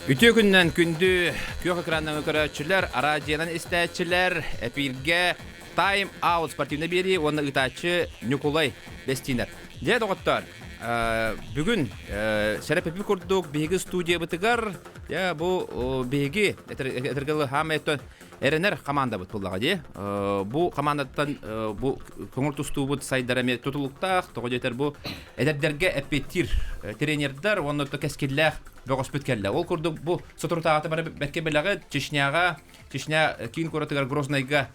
Үтө күннән күндү көк экраннан көрәчүләр, радионан истәчүләр, эпирге Time Out спортивны бери, оны ытачы Николай Бестинер. Дә доктор, бүгүн шәрәп эпир курдук, беги студия бытыгар, я бу беги этергеле хаметтон Эренер команда бут буллага ди. Бу командаттан бу көңүл тустуу бут сайдараме тутулуктак, тогодетер бу эдердерге эпетир тренердер, оны то кескиллер бөгөс бүткәлләр. Ол курдук бу сотуртагы бар бәткә беләге Чечняга, Чечня кин коратыгар Грознойга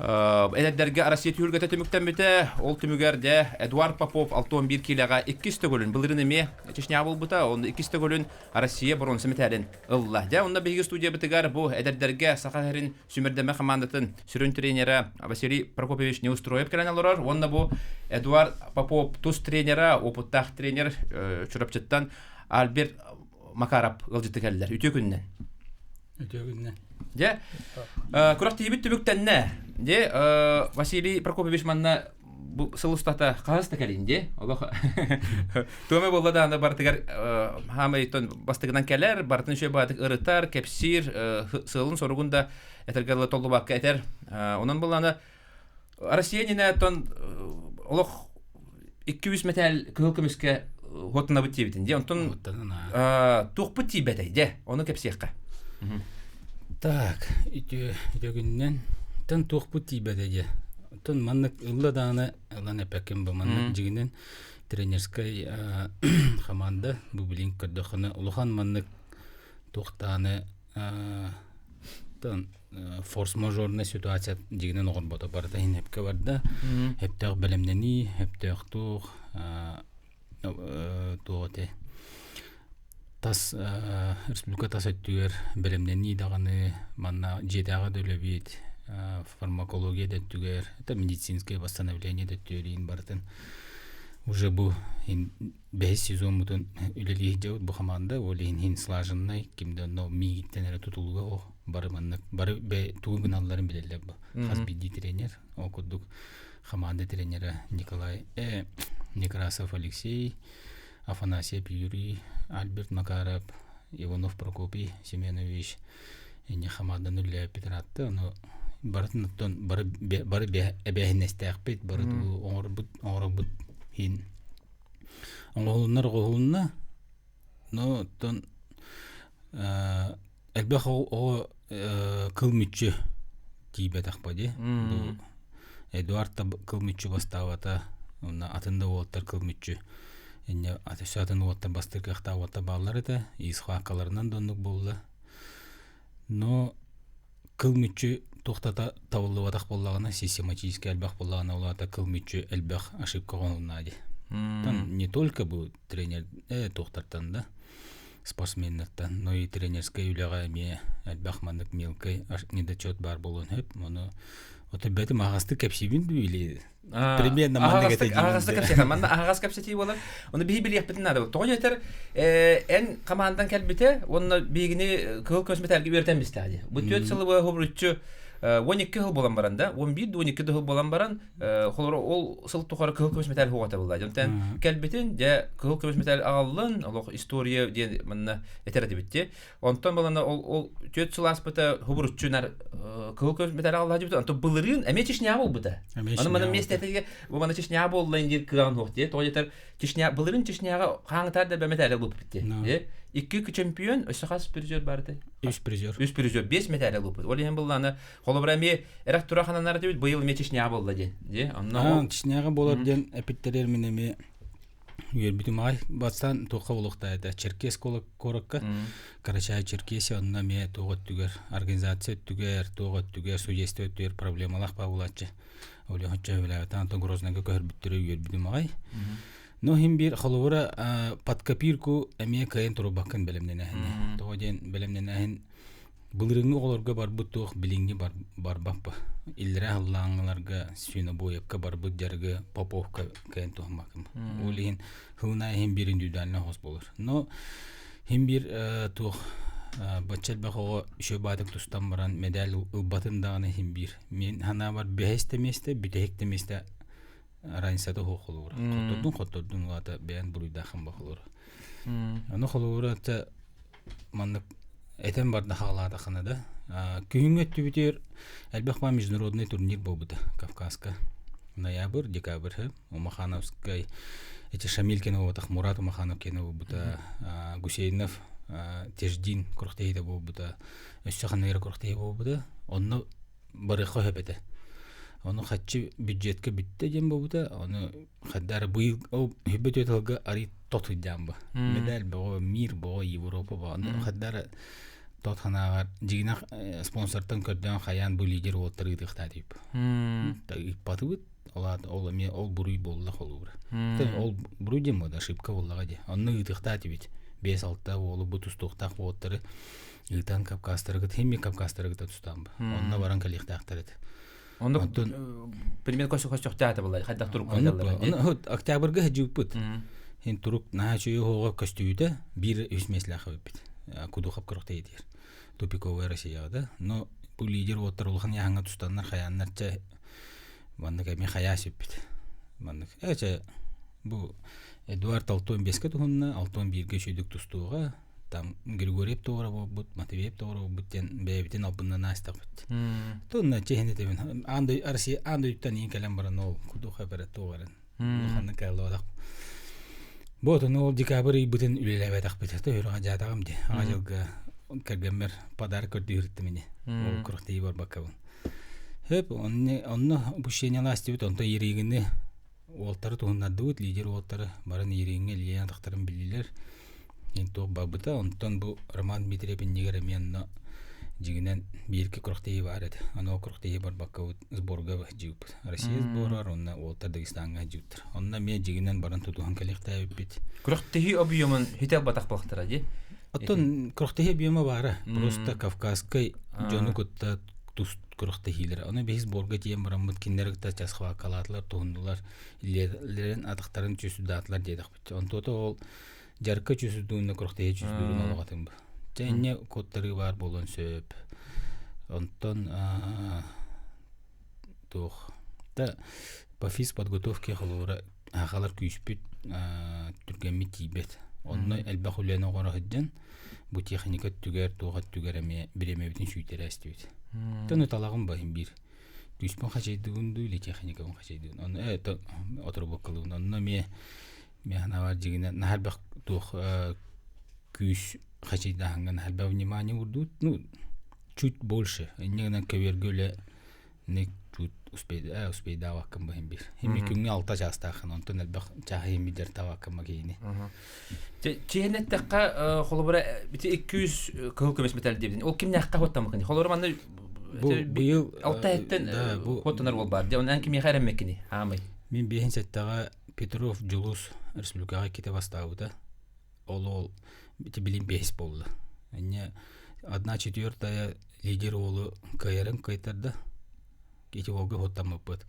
эдердерге Россия тюргәтә төмүктән бите, ол төмүгәрдә Эдуард Попов 61 килога 2 стөгөлен булырынеме Чечня бул бута, оны 2 стөгөлен Россия бронза метален Аллах. Дә онда беги студия битегәр бу эдердерге Сахарин сүмердәме командатын сүрүн тренеры Василий Прокопьевич не устроеп кирәнәләр. Онда бу Эдуард Попов туз тренеры, опыттак тренер чурапчыттан Альберт Макаров ылжытыкәлләр үтө күннән. Үтө күннән. Дә куракты бит төбүктәнне. Дә Василий Прокопьевич манна бу сылыстата кагызда кәлинде. Аллах. Төме булды да анда бартыгар хамайтон бастыгынан кәләр, бартын шөй бадык ырытар, кепсир, сылын соргунда этергәле толдубак кәтер. Онан буланы Россиянина тон Аллах 200 метр көлкөмискә хотна бит битинде. Онтон тухпы тибәдә дә. Оны кепсиякка. Так, үтө күннән тан тухпы тибәдә. Тон маннык ылладаны аланы пәкем бу маннык жигенен тренерской команда бу билин көрдөхне улухан маннык тухтаны тон форс-мажорная ситуация жигенен огон бото барда хепке барда хептек белемнени хептек тух туоте тас республика тас өттүгер белемнени даганы манна жетага дөлөбит фармакология дөттүгер это медицинское восстановление дөттүрин бартын уже бу 5 сезон мутун үлели жаут бу команда олин слаженный кимде но мигиттен тутулуга бары маннык бары тугуналларын билелер бу хасбиди тренер окудук команда тренеры Николай Некрасов Алексей, Афанасьев Юрий, Альберт Макаров, Иванов Прокопий Семенович, и Нехамада Нуля Петратта, но барытын бары эбехинестекпет, бары оңорбут хин. Оңолунна, но тон элбэх о кылмүччү тийбе такпади. Эдуард кылмүччү бастабата атында оттар кылмүччү. Эне атышатын оттар бастыркакта отта баллар это исхакаларынан дондук болду. Но кылмүччү токтата табылыбатак боллагына систематически албак боллагына улата кылмүччү элбак ошибка колунади. Там не только бу тренер токтартан да спортсмендерден, но и тренерская үлага эме албак мандык мелкой недочет бар болон хеп, мону вот бәте магасты кепсибин дүйле. Примерно мандык эте. Агасты кепсибин, манда агас кепсити болар. Оны бии били яппытын нада. Тогонетер эн командан келбите, оны бигини кыл көсметерге бертен бистади. Бу 4 сылы хобруччу 12 жыл болан баранда, 11-12 жыл болан баран, ол сыл тухары кыл көсметер хугата булды. Жонтан келбитин же кыл көсметер агаллын, ол история де мына этерди битти. Онтон балана ол 4 сыл аспыта хобруччунар кыл көсметер агаллады бит. Онтон былырын эме Чечня болбута. Аны мына местетеге бу мына Чечня боллын дир кыган хокте. Тоjetер Чечня былырын Чечняга каңтар да беметер болуп битти. Iki чемпион, өсөхас призер барды. 3 призер. 3 призер, 5 медаль алып. Олен булланы холобрами эрак турахананар дебит, быйыл ме Чечня болду ди. Анна Чечняга болор ден эпиттерер менеме Юрбитим ай батсан тоқа улукта это Черкес коракка. Карачай Черкесия онна ме тогот түгер организация түгер, тогот түгер судейство түгер проблемалар бабулачы. Оле хоча вилаятан то Грознойга көрбүттүрө Юрбитим ай. Но химбир халовара под копирку эме кайын турубакын белемненәһин. Тогоден белемненәһин булырыңгы олорга бар бутук билинги бар баппа. Илре халлаңларга сүйне боякка бар бут дәрге Поповка кайын тухмакым. Улин хуна химбир индивидуально хос булыр. Но химбир тух бачел бахо шөбадык тустан баран медаль ылбатындагы химбир. Мен хана бар бехестеместе, битехтеместе Раньсада хохолур. Хоттордун вата бен буруйдахын бахолур. Аны холур ата маннык этен барда халада ханада. Күнгө түбүтер элбахма международный турнир болбута Кавказка. Ноябрь, декабрь, Умахановская, эти Шамилькина вот Мурат Умаханов кена болбута, Гусейнов, Теждин Курхтейда болбута, Өссөханайра Курхтей болбута. Онны барыхо хепете. Оны хатчы бюджетке битте дем болбута, оны хаддары быйыл хөбөт өтөлгө ари тоту жамбы. Медаль бо, мир бо, Европа бо. Хаддары тот ханагар жигина спонсортон көрдөн хаян бу лидер олтыры дыхта деп. Патыбыт ол эме ол буруй болла холур. Ол буруй дем да ошибка боллага де. Онны дыхта деп. 5-6 болу бу тустуктак болтыры. Илтан Кавказтарга теми Кавказтарга тустамбы. Онна баран калыктактырды. Онда пример көсөктөктө булай, хадда туруп калдылар. Оны октябрга жупут. Ин туруп начы хого костюйда бир үсмеслах өпт. Кудухап кырыктайдыр. Тупиковая Россияда, но бу лидер отурулган яңа тустаннар хаяннарча мандык эми хаяс өпт. Мандык бу Эдуард Алтон-беске тугунна, Алтон-1ге шүйдүк тустууга там Григорьев тоора болбут, Матвеев тоора болбут ден бэбитин албыннан астапыт. Тонна чехинетебин андай Россия андай уттан ин келем баран ол кудуха бере тооран. Ханны кайлоодак. Ботун ол декабрь бүтүн үлелебедак бетте өрөгө жадагым ди. Ажылга кергемер подарок көрдүрүттү мени. Ол куртей бар бакабын. Хеп онны бушеня ластыбыт онто иригини олтары тугуннардыбыт лидер олтары барын иригине лиен тактарын билилер. Энто бабыта онтон бу Роман Дмитриевин негеременна жигинен бирки куртей бар эди. Аны куртей бар бакабыт сборга жип. Россия сбору онна олтар Дагестанга жиптир. Онна мен жигинен барын тутуган коллектив бит. Куртей объемын хитеп батак бактыра ди. Оттон куртей объема бара. Просто Кавказской жону кутта туст куртейлер. Аны без сборга тем барамыт киндерге часхва калатлар тугундулар. Илерин атактарын чөсүдатлар дедик бит. Онтото ол жарка чөсүдүүнү куртей чөсүдүүнү алгатым. Жане коттары бар болон сөп. Онтон тох. Та по физподготовке халора ахалар күйүспүт түргенми тийбет. Онны элбахулена горохден бу техника түгер тугат түгереме биремебитин сүйтер астыбыт. Таны талагым байым бир. Күйүспөн хачайдыгынды или техника хачайдыгын. Онны отурбок кылын. Онны ме ханавар жигине нахалбак тух күйүс хачайдаган халба внимание урдут. Ну чуть больше. Негнен кевергөле не чуть успей давакым байым бир. Эми күнгө 6 жастахын. Онтон элбак жахы мидер тавакым кийини. Чехнеттекка холобора бити 200 кылкымес металл дебдин. Ол кимне акка хоттамыкын. Холобора манда быйыл 6 айттан хоттонар бол бар. Онан ким яхарам мекини. Амай. Мен бехин сеттага Петров Жулус республикага кете бастабыда. Ол бити билим бехис болду. Эне 1/4 лидер олу кайрын кайтарда. Кете олга хоттамыппыт.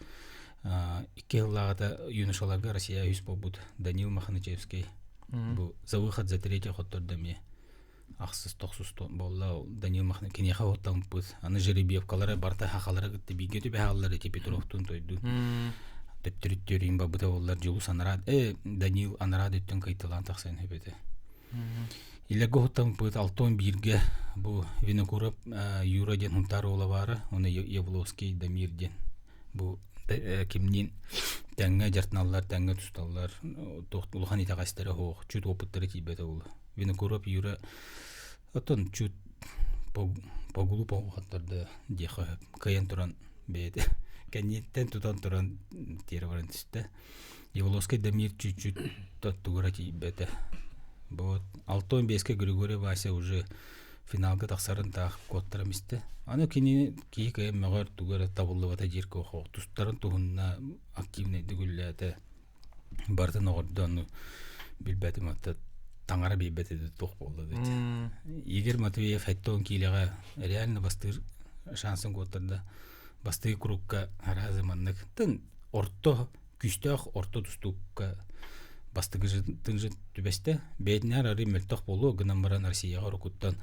2 жылларда юношаларга Россия үс болбут. Данил Махначевский. Бу за выход за 3 хотторда ме аксыз токсуз болла Данил Махна кенеха хоттампыт. Аны жеребиевкалары барта хакалары гытты биге төбө халлары те Петровтун тойду. Төптүрүттөрүн бабыта боллар жолу санарат. Данил анарат өттөн кайтылан таксан хебете. Илеге хоттампыт Алтон 1ге бу Винокуров Юра ден Хунтар ола бары. Оны Явловский Дамир ден. Бу кимнин тәңгә жартналар, тәңгә тусталлар, улхан итагастары хок, чут опыттары тибете ул. Винокуров Юра отон чут погулу погаттарды дехо каян туран бете. Кенеттен тутан туран терварен түсте. Евловский Дамир чуть-чуть тоттугара тибете. Вот Алтон 5ке Григорий Вася уже финалга таксарын так коттарамисте. Аны кини кийке мөгөр тугара табылыбата жерко хок тустарын тугунна активный дүгүлләте бардын ордон билбетим атта таңара бибете тох болду дейт. Егер Матвеев хаттон килега реально бастыр шансын коттарда басты кругка аразыманнык тын орто күстөх орто тустукка бастыгы тынжы түбесте бетнер ары мөлтөх болу гынамбаран Россияга рукуттан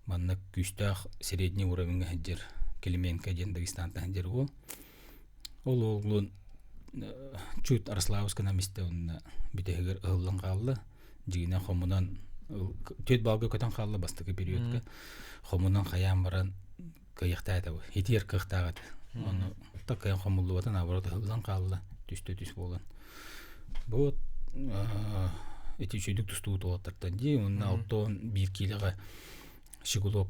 маннык күстөх средний уровеньге хәҗер Келименко ден Дагестанда хәҗер ол олун чут Арславская намисте онна битегер ыллан калды жигине хомунан төт балга көтөн халла бастыгы периодка хомунан хаян баран кыйыкта это хитер кыктагат оны такая хомуллуатан наоборот хылдан калла түстө болгон вот эти чөйдүк тустуу толоттартан ди онна оттон бир килега Шигулов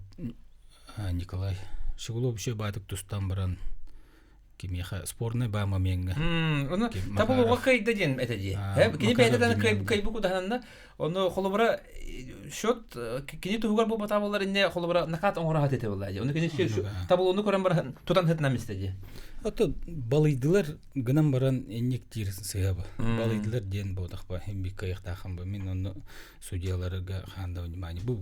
Николай Шигулов еще бадык тустан баран кимеха спорный бама менга оны табылуга кайда ден этеди кини бейден кайбу кудананда оны холобра шот кини тугар бу батабалар инне холобра накат оңрахат эте булла оны кини табылуну көрөн бар тутан хетнам истеди ото балыйдылар гынан баран эннектир сыяба балыйдылар ден бодакпа хемби кайыктахам ба мен оны судьяларга ханда внимание бу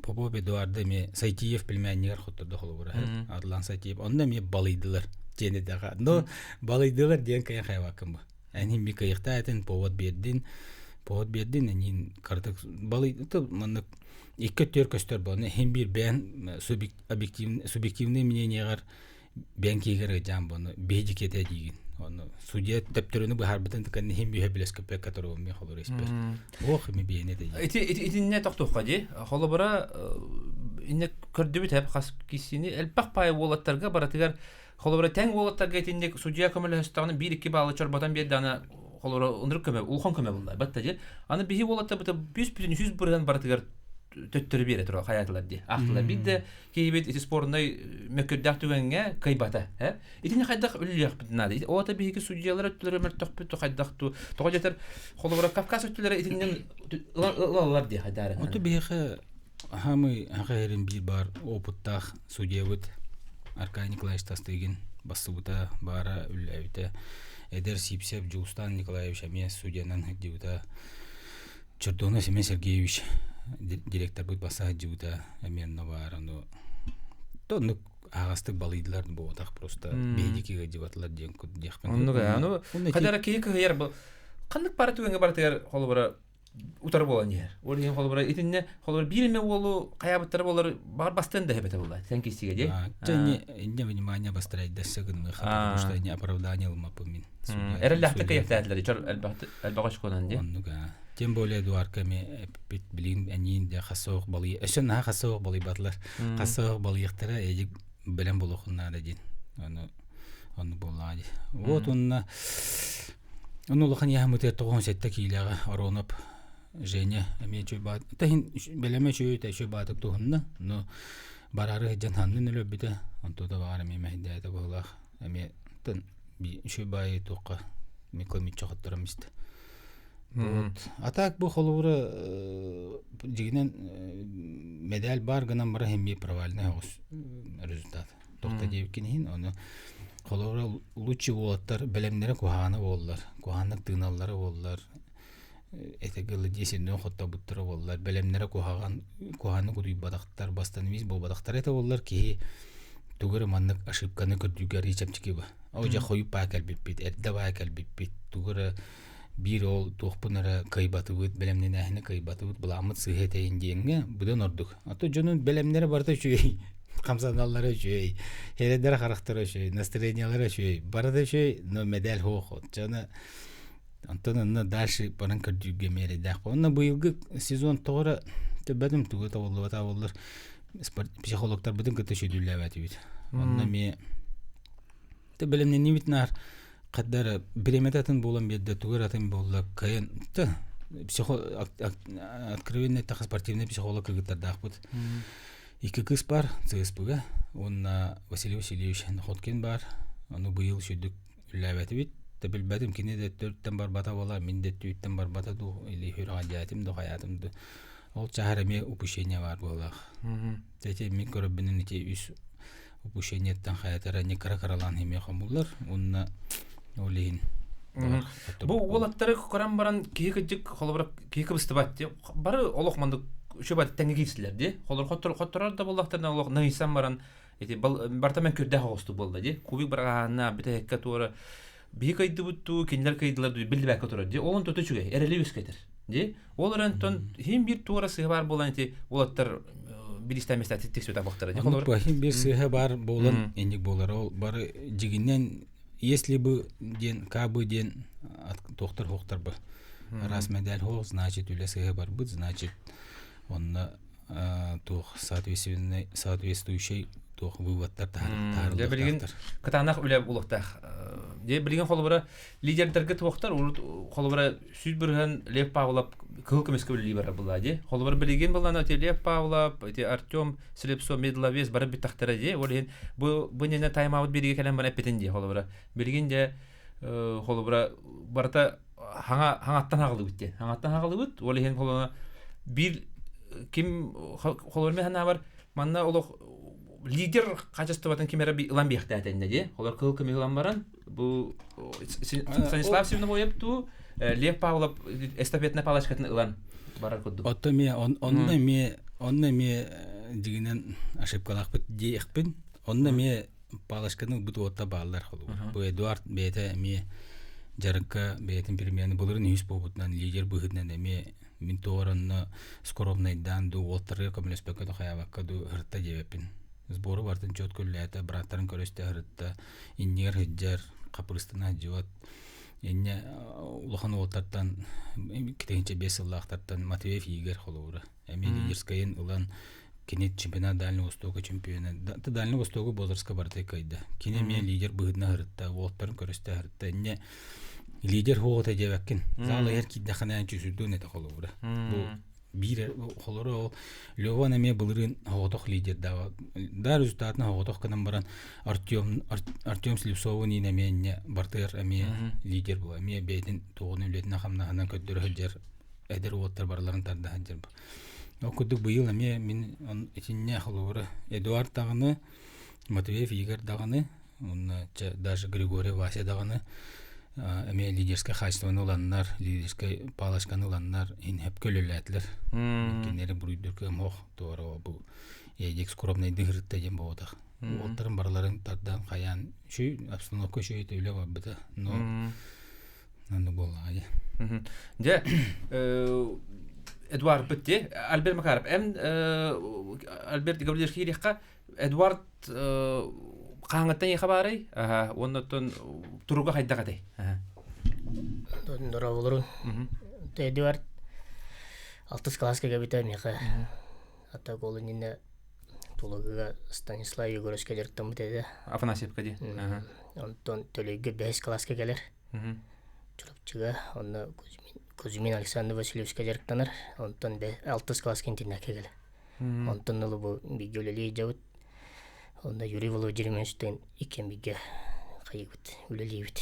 Попов Эдуард ме Сайтиев племяннигер хоттордо холобра Адлан Сайтиев онда ме балыйдылар дени дага но балыйдылар ден кайын хайвакым ба анин би кайыкта этен повод бердин анин картык балый это маны икки төркөстөр бону хем бир бен субъективный мнениегер бен кегер жан бону бежикете деген оны судья тептерүнү бу харбытын тикен хем би хеблеске пек которого ми холор эспер ох ми бене де эти не токтокка ди холобра инне көрдөбүт хеп хас кисини элпак пай болаттарга баратыгар холобра тең болаттарга этинде судья көмөлөстөгүн 1-2 баалы чорботан берди ана холора ундур көмө улхон көмө булды батта же аны бихи болатта бут 100 бурдан баратыгар төттөрү бере тура хаятылар ди актылар бидде кейбет эти спорный мөкөддак түгөнгө кайбата итине кайдак үлүяк битнады ота бихи судьялар өттүлөр мөртөк бит кайдакту тога жетер холора Кавказ өттүлөр итинен лалар ди хадары ота бихи хамы хагырын бир бар опыттах судья бут Аркадий Николаевич Тастыгин басыбыта бара үлләбите Эдер Сипсев Джустан Николаевич Амес судьянан хидиута Чердонов Семен Сергеевич директор будет баса хидиута Амен бара но то ну агастык балыйдылар бу так просто бедикиге диватлар ден куд дехпен ну кадара кейк ер бу кандык бара түгөнгө бартыгар холбара утар болгон жер орден холбара итинне холбара бирме болу каябыттар болор бар бастан да хебете булла сенкисиге же не внимание бастырайт десегин мы потому что не оправдание лмапымин эреллахты каяктатлар чор албагаш конан же тем более дуарками билин анин да хасок балы эшен хасок балы батлар хасок балыктара эдик белем болохунна да дин оны боллади вот онна лохан яхмутер 97 килага оронуп Женя эме чөбат тахин белеме чөйөтө батык тухунна но барары жанханны нөлөбүтө онтода баар эме мейдеде болак эме тын би чөбай токка микомит чоготторамыст вот а так бу холура жигинен медаль бар гынан бара хемби провальный результат токта дебкинин оны холура лучший болоттар белемнере куханы боллар куханнык тыналлары боллар этегеле десенден хотта буттары боллар белемнере куханы кудуй бадактар бастан бо бадактар эте боллар ки тугөр маннык ошибканы көрдүгөр ичемчики ба ожа коюп бакал биппит эрде бакал биппит тугөр бир ол тохпунара кайбаты бут белемнен ахны кайбаты бут буламыт сыхетейин деңге будан ордук ато жонун белемнере барда чүй камсаналлары чүй хередер характары чүй настроениялары чүй барда чүй но медаль хохот жана антонна дальше баран көрдүгө мере дак онна быйылгы сезон тогора төбөдүм тугута боллар психологтар бүтүн кете шүйдүлөбөтү бит онна ме те белемнен нибитнар каддар биреметатын болон бедде тугуратым болла кайын откровенный та спортивный психолог кыгыттар дакпыт Iki kız бар ЦСП-га, онна Василий Васильевич Находкин бар, оны быйыл шүйдік үләбәті бит. Табил бәдім кені де 4-тен бар бата бола, мен де 2-тен бар бата ду, или хүйріға диятым ду, хаятым ду. Ол чахараме упущение бар болақ. Тәте мен көрібінің ете үс упущениеттен хаятара не кара-каралан хеме қамылар, онна олейін. Бұл олаттары көран баран кейкі холыбырақ кейкі бісті бәтті. Бары олықмандық шөбат тәңгейсілер де. Холыр қоттырар да болақтарына олық нағисан баран бартамен көрді қоғысты болды де. Кубик барағана біті әкка туары бей кайды бұтту, кенілер кайдылар білді бәкка тұрар де. Олын төті чүгей, әрелі өз кәйтір. Олар әнтон хем бір туара сығы бар болан ете олаттар білістәместі әтеттік сөйті бақтары де. Хем бір сығы бар болан әндік болар. Ол бары жігінен если бы ден, кабы ден тоқтар хоқтар бы. Раз медаль хоқ, значит үлі сығы бар бұд, значит онна тух соответствующий тух выводтар Де билген кытанак үлеп улуктах. Де билген холбара лидерлерге туктар, холбара сүз бирген Лев Павлов кылкымыскы либера була де. Холбара билген булана те Лев Павлов, те Артем Слепцов медловес бара битактара де. Олен бу нене тайм-аут бериге келем бана петен де холбара. Билген де холбара барта хаңаттан хагылы битте. Хаңаттан хагылы бит. Олен холбара бир ким холбара механа бар. Манна олох лидер качествоватын кемера би илан бияхта атенде де. Олар кылкы милан баран. Бу Станислав Симонов оепту Лев Павлов эстафетная палочкатын илан барар кудду. Отто ме онна ме дигинен ошибкалак бит диекпин. Онна ме палочканы бут отта баллар холу. Бу Эдуард бете ме жарынка бетин перемены булырын үс побутнан лидер быгытнан ме мин торанна скоровнайдан ду олтары комлеспекка хаявакка ду хырта жебепин. Сборы бартын чөткөлләтә, браттарын көрөстә хырытта, иннер хиджар, капырыстына жуат. Инне улахан олтардан, китегенче 5 ыллактардан Матвеев Игорь холура. Эми лидерскайын улан кенет чемпионат Дальнего Востока чемпионы. Дальнего Востока бозырска бартай кайда. Кине мен лидер быгына хырытта, олтарын көрөстә хырытта. Инне лидер хоғыта жебәккен. Залы әрки дақанайын чүсүрдуын әті холура. Бу бир холоро Леван эме былырын хоғытоқ лидер дава. Да результатына хоғытоқ кынан баран Артем Слепцову неме бартыр эме лидер бұл. Эме бейтін тоғын өлетін ақамнағынан көттірі хыджар әдір оттар барларын тарды хыджар бұл. Окудық бұйыл эме мен итинне холоро Эдуард дағыны, Матвеев Игорь дағыны, даже Григорий Вася дағыны эме лидерская качествоны уланнар, лидерская палачканы уланнар ин хеп көлөләтләр. Кинәре бурыйдыркы мох тоора бу. Едек скромный дигыртта дем боодак. Олтарын барларын тардан каян шүй обстановка шүй төйле бар бит. Но нанды болгай. Де Эдуард битте, Альберт Макаров. Альберт Гаврилович Хирихка Эдуард Қаңыттан ехабарай, оннаттан тұруға қайдағадай. Дұра болырын. Эдуард 6 класска кәбітер меқа. Ата қолы нені тұлығыға Станислав Егоровска жәрттан бұтеді. Афанасьевка де. Онтан төлігі 5 класска кәлер. Чұрапчыға, онна Кузьмин Александр Васильевска жәрттаныр. Онтан 6 класска интинәке кәлер. Онтан ұлы бұл бігелелей жауыт. Онда Юрий Владимировичтен икемиге кайбыт, үлелейбит.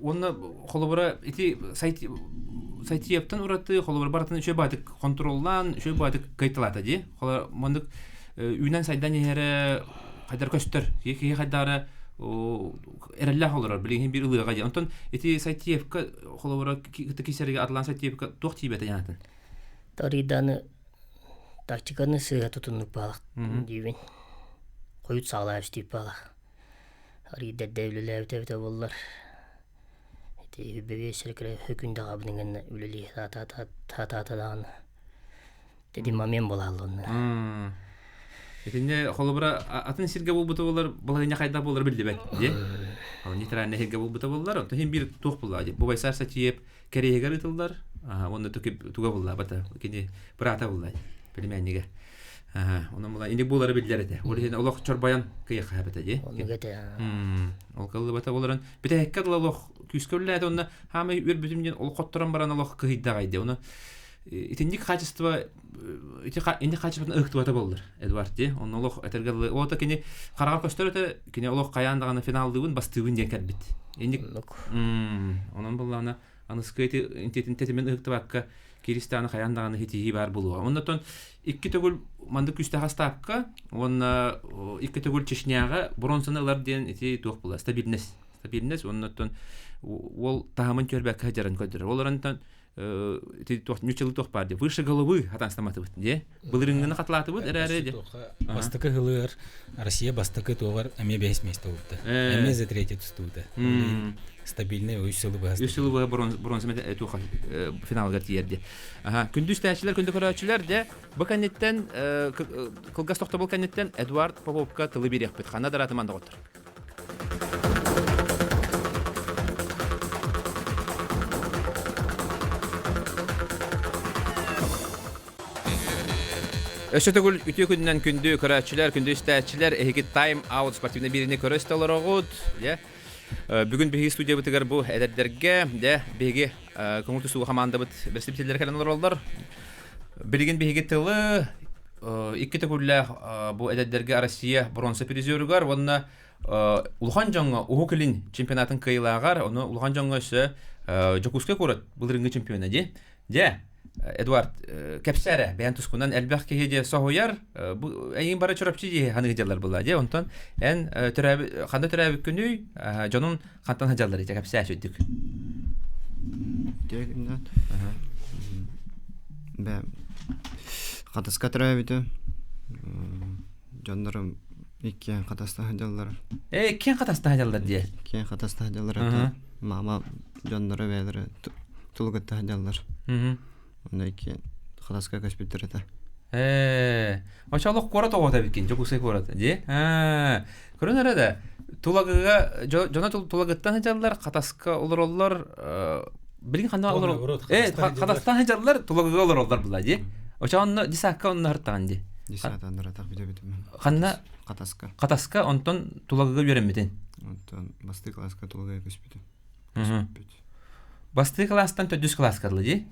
Онна холобара ити сайтиептен ураты холобара бартын үшө байтык контроллан, үшө байтык кайтылата ди. Холобара мондук үйнен сайдан ехере кайдар көстөр, еке кайдары эрелле холорор, билген бир ылыга ди. Онтон ити сайтиевка холобара кисерге атлан сайтиевка тох тибете янатын. Тариданы тактиканы сыға тұтынып балақ дейбен. Қойыт сағылап істейіп балақ. Аридер дәулілі әуті болылар. Үббеге сіркірі хөкінді қабының үлілі та-та-та-та-та-дағаны. Деді мамен болалы оны. Екенде қолыбыра атын сирге бол бұты болар, бұлағыне қайда болар білді бәт. Нейтральный херге бол бұты болар. Тохин бір тоқ болады. Бұбайсар сәтиеп кәрейгер ұтылдар. Оны туға болар бата. Екенде бір ата болады. Племянниге. Оның бұла инек болары білдер әді. Олеген олық чорбаян күйек қайбет әді. Оны кәті. Ол қылы бата боларын. Біті әккәді олық күйскөлі әді. Оны хамы өр бүтімден ол қоттыран баран олық күйдіға әді. Оны итіндік қачество, індік қачествотын ұқты бата болыр. Эдуард де. Оны олық әтергілі. Олықта кені қарағар көстер өті, кені олық қаяндағаны финалдығын бастығын ден кәрбет. Оның бұла анысқы тетімен ұқты баққа Киристаны қаяндағаны хетиги бар болуға. Оннатон, икки төгіл манды күсті хастапқа, онна икки төгіл чешняға бронсаны ылар ден еті туық бұла. Стабильнес. Оннатон, ол тағамын көрбәк қайдарын көдірі. Оларантан нючылы тоқ барды. Выше головы хатан стаматы бұд. Бұлырыңғыны қатылаты бұд, әрі де. Бастықы ғылыр, Россия бастықы тоғар әме 5 место бұдды. Әме за 3 тұсты бұдды. Стабильный 3 сылы бұғасты. 3 сылы бұға бронзымет туға финалға тиерді. Күндіз тәшілер, күнді көрәтшілер де бұл кәнеттен, қылғас тоқта бұл кәнеттен Эдуард Поповка тылы берек бұд. Қана даратыманда қоттыр. Өсөтөгүл үтө күннән күндү көрәчиләр, күндү истәчиләр эһиги Time Out спортивны бирине көрөстөлөрөгөт, я. Бүгүн биги студия битегер бу эдердерге, дә биги коммунитет суу команда бит представительләр каланлар олар. Билген биги тылы икки төгүллә бу эдердерге Россия бронза призерыгар, онна Улхан жаңга Ухукилин чемпионатын кыйлагар, оны Улхан жаңга өсө Жокуска көрөт, булырынгы чемпионы ди. Дә Эдуард Кепсәре бәян тускунан әлбәх кеһеде сохояр бу әйин бара чорапчы ди ханы җаллар була ди онтан эн төрәб ханда төрәб күнү җонун хантан җаллар ди Кепсә шүдүк дегеннән бә катаска төрәбиде җоннарым икки катаста җаллар кен катаста җаллар ди кен катаста җаллар мама җоннары бәләре тулгытта җаллар Онайки хадаска каспиттер это. Машаллах корат огота бикин, жокусы корат, ди. Көрөнөр да. Тулагыга жона тулагыттан жаллар, катаска олорлар, билин кандай олор. Катастан жаллар, тулагыга олорлар була, ди. Ошоны дисакка оннар таган ди. Дисатан рата бите-бите. Канна катаска. Катаска онтон тулагыга береммитин. Онтон басты класска тулагыга каспиттер. Басты класстан төдүс класска ди.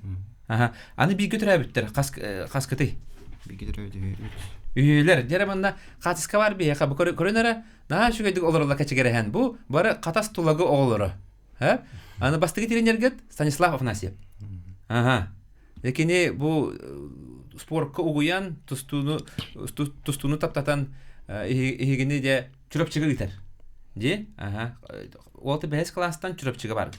Аны биги төрәбиттер, каскыты. Биги төрәбиде. Үйлер, дәрәмәндә катыска бар бия, бу көрөнөрә, на шугыдык олорлар качыгәрәһән. Бу бары катас тулагы оглары. Аны бастыгы тренергет Станислав Афанасьев. Лекене бу спортка угуян тустуну таптатан игене дә чүрәпчегә гитәр. Ди? Ол бәс класстан чүрәпчегә бар.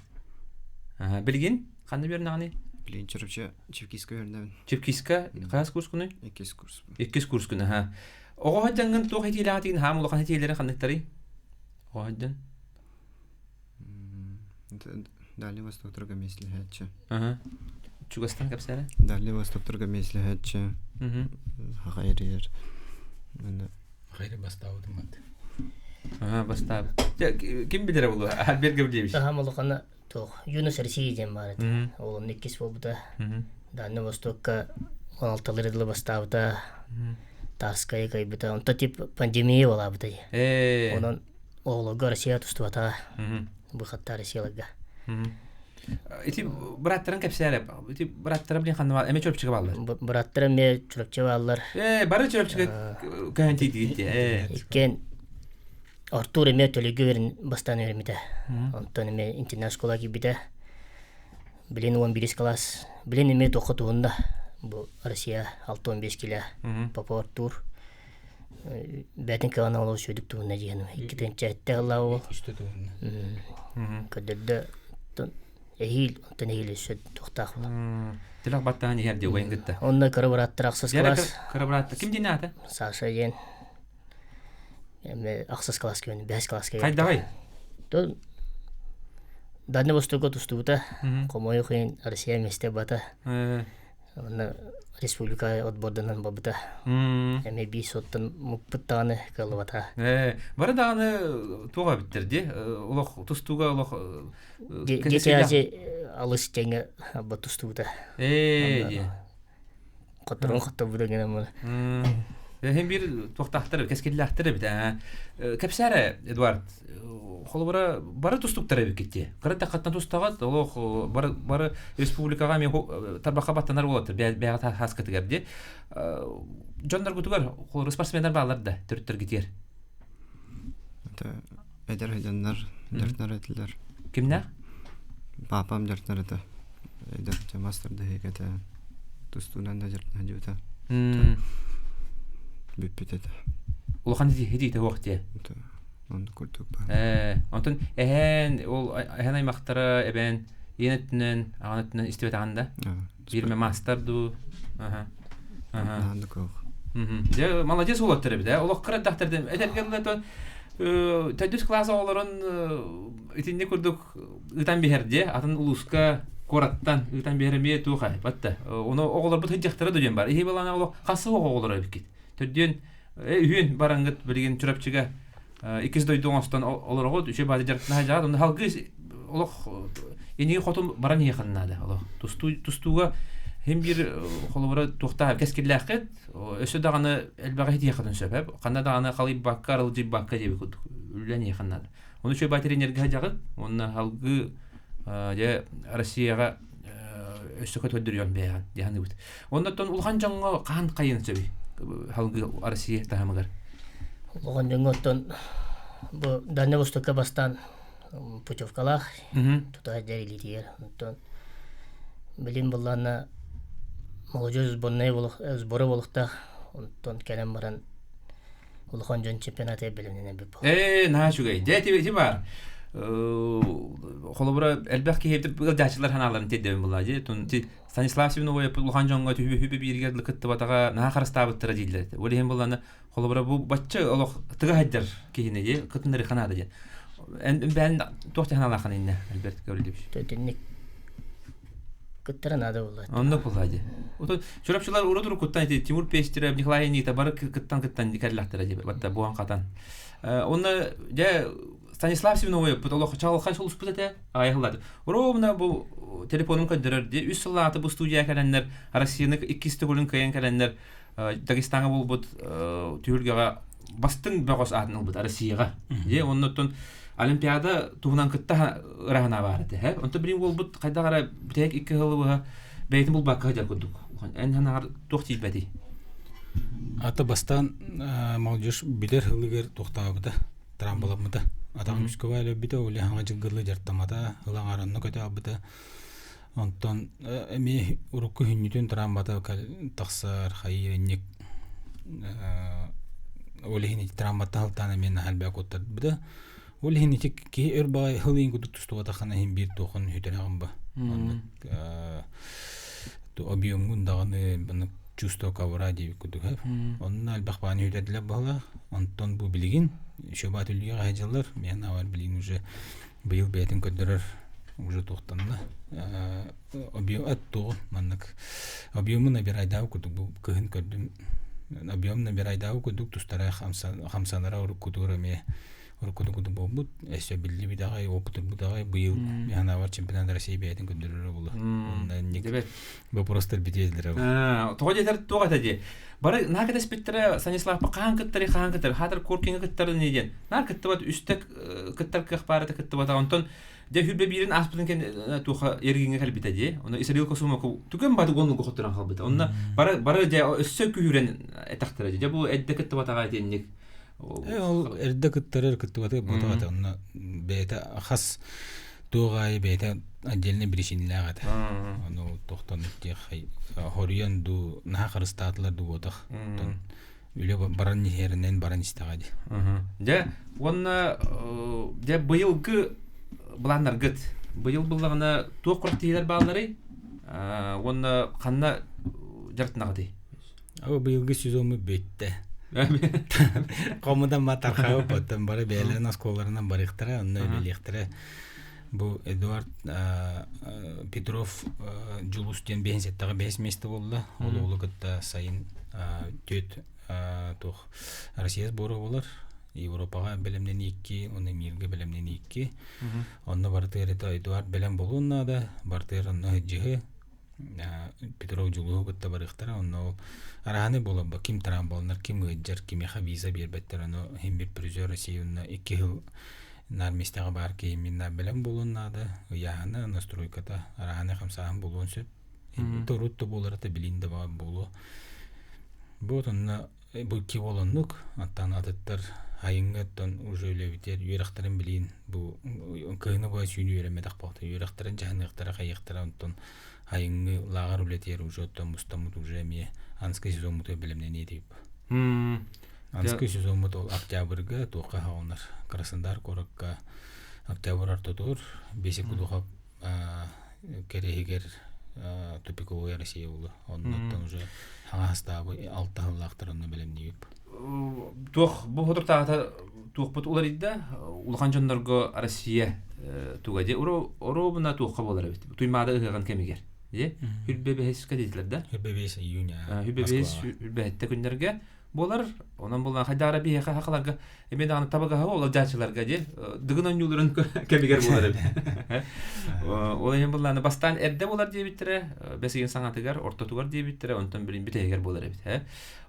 Билгин, кандай бернәгәни? Билин чүрәпче Чевкиска бернәген. Чевкиска, кайсы курс күне? 2 курс. 2 курс күне, Ого хәҗәнгән тох хәтиләгә тигән һәм ул хәтиләре хәндәктәри. Ого хәҗән. Дали Восток мәслихәтче. Чугастан капсәре? Дали Восток мәслихәтче. Хәйрияр. Менә Хәйри бастауды мат. Бастав. Ким билер бу? Альберт Габдевич. Хамалыкны то Юнус Россияден бар. Ол 2 болбута. Дали Востокка 16 елда бастауда. Тарская кайбыта. Он тип пандемия була бута. Онан олога Россия тустуата. Бу хатта Россияларга. Ити браттарын капсәре. Ити браттары белән ханна эме чөп чыгып алды. Браттарым ме чөп чыгып алалар. Бары чөп чыгып кантит итте. Икен Артур эме төлөгө берин бастан өремите. Онтон эме интернат школа кибите. Билен 11 класс. Билен эме токотуунда. Бу Россия 6-15 кило. Папа Артур. Бәтин кана оло шөдүк туунда дигән. Икеден чәттә аллау. Кадәдә эхил тенейле шөд тохтах. Тилак баттан яр ди вайнгытта. Онда карабраттыр аксыз класс. Карабратта ким динаты? Саша ден. Эме аксыз класс көн, 5 класска. Кайда давай. То Дальний Восток тустута. Комой хин Россия месте бата. Онда республика отбордан бабыта. Эме би соттан мукпыттаны калыбата. Бары даны туга биттерди. Улох тустуга улох Гетяжи алыс теңе батустута. Котрон коттобуда генем. Hem bir toxtaxtır, keskillahtır bit. Kapsara Эдуард. Холбара бары тустуктар бекетти. Кырда каттан тустагат, олох бары республикага мен тарбака баттанар болот. Бәгат хаскатыгар. Жондар күтүгөр, спортсмендер баларда төрттөр кетер. Эдер хәҗәннәр, дәртләр әйтеләр. Кимнә? Папам дәртләр әйтә. Эдер мастер дәһәгәтә. Тустунан да дәртләр әйтә. Биппетете. Улхан хидите вакытта. Онда күрдек. Антон ол аймактары эбен енетнен, аганетнен истебет анда. Бирме мастерду. Андык. Же молодец улаттыр бит. Улак кырат дахтырдым. Этергелле тәдүс класс аларын итинне күрдек. Итан бирде, атын улуска кораттан итан береме туха. Батта. Оны оглар бут хҗактыры дигән бар. Ихе баланы улак касы оглар бит. Төдден үйен бараңгыт билген чүрәпчегә 2 дойдың астан олоргы үче бады жартына жагат. Онда халгы олох эни хотун баран яханнады. Олох тустуга Hem bir holubara tuhta keskillaqet ösü dağını elbağa hediye qadın sebep. Qanda dağını qalib bakka arılcı bakka diye kut. Üllen yaxanlar. Onu şöyle bateri enerji hacaqıt. Onun halgı ya Rusiyaga ösüket öldürüyor beyan diye bit. Ondan ulhan janга qan qayın sebi. Halgı Rusiya tahamıgar. Улган жөнгөттөн бу Дальний Востокка бастан путевкалах туда дерилитер. Онтон билим булларна молодежь сборы болукта онтон келем баран улган жөн чемпионаты билимнен беп. На şugay. Дети бар. Холобра элбәкки хәптеп гылдачылар ханаларын тедәм булла ди. Тун Станислав Сивновой улган жанга төбе биргәрлек кытты батага на харыстабыттыра диләр. Олем булланы холобра бу батчы олох тыга хәддер киһине ди. Кытыннары ханада ди. Ben tohta hanalarını inne Albert görülüyor. Tötünlük kıttara nada oldu. Onda puladı. O çorapçılar uğradı kuttan eti Timur Peştire Nikolay Nita barık kıttan dikerlahtır diye. Hatta bu an katan. Onda ya Stanislav Sivnovoy потолок çalkan şol uspuzete ayıkladı. Ровно bu telefonum kadar diye 3 yıllarda bu stüdyoya gelenler Rusya'nın ikisi golün kayan gelenler Dağıstan'a bol bu Türkiye'ye bastın bagos adını bu Rusya'ya. Diye ondan Olimpiada tuğunan kıtta rahana vardı. He, onta birim bol bu kayda gara tek 2 yıl bu beytin bul bakka da kurduk. En hanar tohtil bedi. Ата бастан молодежь билер хылыгер тохтабыда, трамбаламыда. Адам үскөбайлы биде уле хаңа жыгылы жартамада, хылаң аранны көтө абыда. Онтон эми урукку хүннүтүн трамбада таксар хайренник улехини трамбата халтана мен халбя коттар биде. Улехини ки эрбай хылын кудук тустугата хана хим бир тохун хүтөнөгөн ба. То объемгун даганы баны чувство кавра дип кудук. Онун албахбаны хүтөдүлөр бала. Онтон бу билигин шөбат үлгө хажалар. Мен авар билигин уже быйыл бетин көдөрөр уже тохтанна. Объем атту маннык. Объемун набирайда кудук бу кыһын көдүм. Объем набирайда кудук тустара 50 урук кудураме. Уркуду бобут эсэ билли бидагай опытыр будагай быйыл яна бар чемпионат России бетин көндөрөр болду. Ондан не бу просто бителдер. Тоодетер тоогата ди. Бары накада спектре Станислав Пакан кыттары хан кыттар хатыр коркинге кыттары неден. Нар кыттыбат үстек кыттар кыхбараты кыттыбат онтон де хүбе бирин аспытын кен туха эргинге калбита ди. Оны Исраил косума түгөн бады гонну коттуран калбыта. Онна бары де өссө күрен этактыра ди. Бу эдде кыттыбат ага денник. Ол эрдэ кыттарыр кыттыбаты ботагата онна бета хас тугай бета отдельно биришинлаагата. Ону токтон те хориян ду нахарыстатлар ду ботак. Үле баран нехернен баран истагади. Де онна де быйылгы буланнар гыт. Быйыл буллагына токуртыйлар баллары онна канна жартынагы. Ау быйылгы сезону бетте. Комудан матархау потом бары бәлерін асколарынан барықтыра, онны өлелектіре. Бұл Эдуард Петров Джулустен бензеттағы 5 месті болды. Ол олы күтті сайын төт тоқ Россия сборы болар. Европаға білімнен 2, оны мирге білімнен 2. Онны бартыр Эдуард білім болу оннада, бартыр онны жығы. Петров Джулу күтті барықтыра, онны араханы болабы, ким тарам болынар, ким ғыджар, ким яха виза бербеттер, оны хем бір призер Россияны 2 жыл нарместеға бар кейімінна білім болынады, ұяғаны настройката араханы қамсаған болуын сөп. Торутты боларыты білінді болу. Бұл онны бұл ке болынлық, аттан атыттар айыңғыттан уже өлебітер, үйрақтарын білейін, бұл күйіні бұға сүйіні өремедақ бақты, үйрақтарын жағынықтары қайықтары онтан айыңғы лағар үлетер уже оттан мұстамыд уже ме анскай сезон мұты білімнен едейіп. Анскай сезон мұты ол октябрға тоққа хауынар. Красындар қорыққа октябр артотур, бесек күдуға керегер тупиковой Россия олы. Оннаттан уже хаңа хастабы 6 ғылақтар онны білімнейіп. Тоқ бұл ғодыртағата тоқ бұт олар еді, ұлған жонларға Россия туға де, оро бұна тоққа болар әбет. Туймады ұғыған кемегер. Хүлбе бәйіс кәдетілер да? Хүлбе бәйіс июня. Хүлбе бәйіс хүлбе әтті күндерге болар, онан болан хайдара бие хакаларга эмен аны табага ол жачыларга же дыгынан юлурун кемигер болар. Ол эмен боланы бастан эрде болар дебиттере, бесеген саңатыгар ортотугар дебиттере, онтон билин битегер болар бит.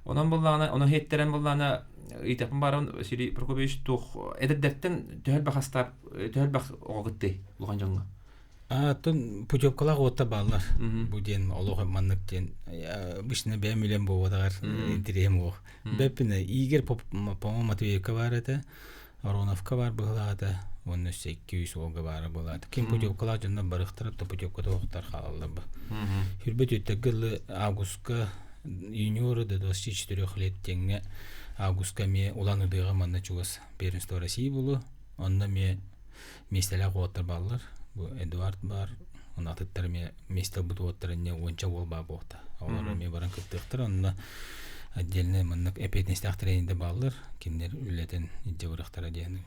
Онан боланы, оны хеттерен боланы итапын барын Сири Прокопьевич тух эдердеттен төһөл бахастап, төһөл бах огытты улган жаңга. Тон путевкалар отта баллар. Бу ден олог маннык ден бишне 5 миллион болдагар интерем ог. Бепне игер по-моему Матвеевка бар это, Ароновка бар булады. Оны 200 олга бар булады. Ким путевкалар жонда барыктырып то путевкада октар калды бу. Хүрбөт өттөгүл августка юниоры до 24 лет теңге августка ме уланудыга манна чугас первенство России булу. Онда ме местелер оттар баллар. Бу Эдуард бар, он аттарме место буду оттарне онча болба бохта. Алар ме баран кыттыктыр, онда отдельно маннык эпетнести актрейинде баллар, киндер үлетен идде урактара дияны.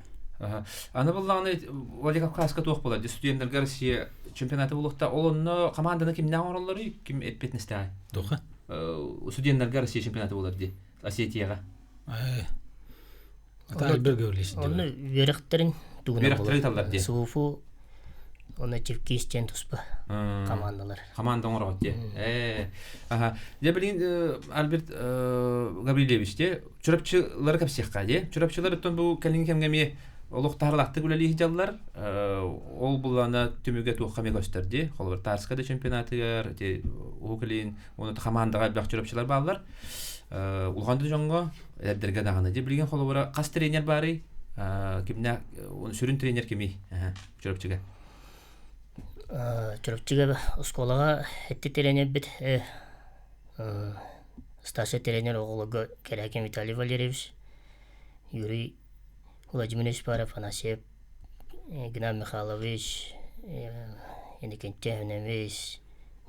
Аны буллаганы Владика Кавказка тук булады. Студенттер Россия чемпионаты булыкта олонно команданы кимне ороллары, ким эпетнести ай. Тоха. Студенттер Россия чемпионаты булады. Осетияга. Ата Альберт Гаврилович. Оны веректерин тугуна булады. Суфу оны Черкестен туспа командалар. Команда оңорот де. Де билин Альберт Гаврилович де чурапчылар капсекка де. Чурапчылар тон бу калин кемгеме олуктарлакты гүлели жаллар. Ол булана түмүгө туукка мегөстөрдү. Холбор Тарскада чемпионатыгар де окулин оны командага бак чурапчылар баллар. Улганды жоңго эдерге даганы де билген холбора кас тренер бары. Кимне сүрүн тренер кими? Чурапчыга. Чурапчыга школага хетти тренер бит. Старший тренер оголого Керякин Виталий Валерьевич, Юрий Владимирович Афанасьев, Игнат Михайлович, Иннокентий Иванович,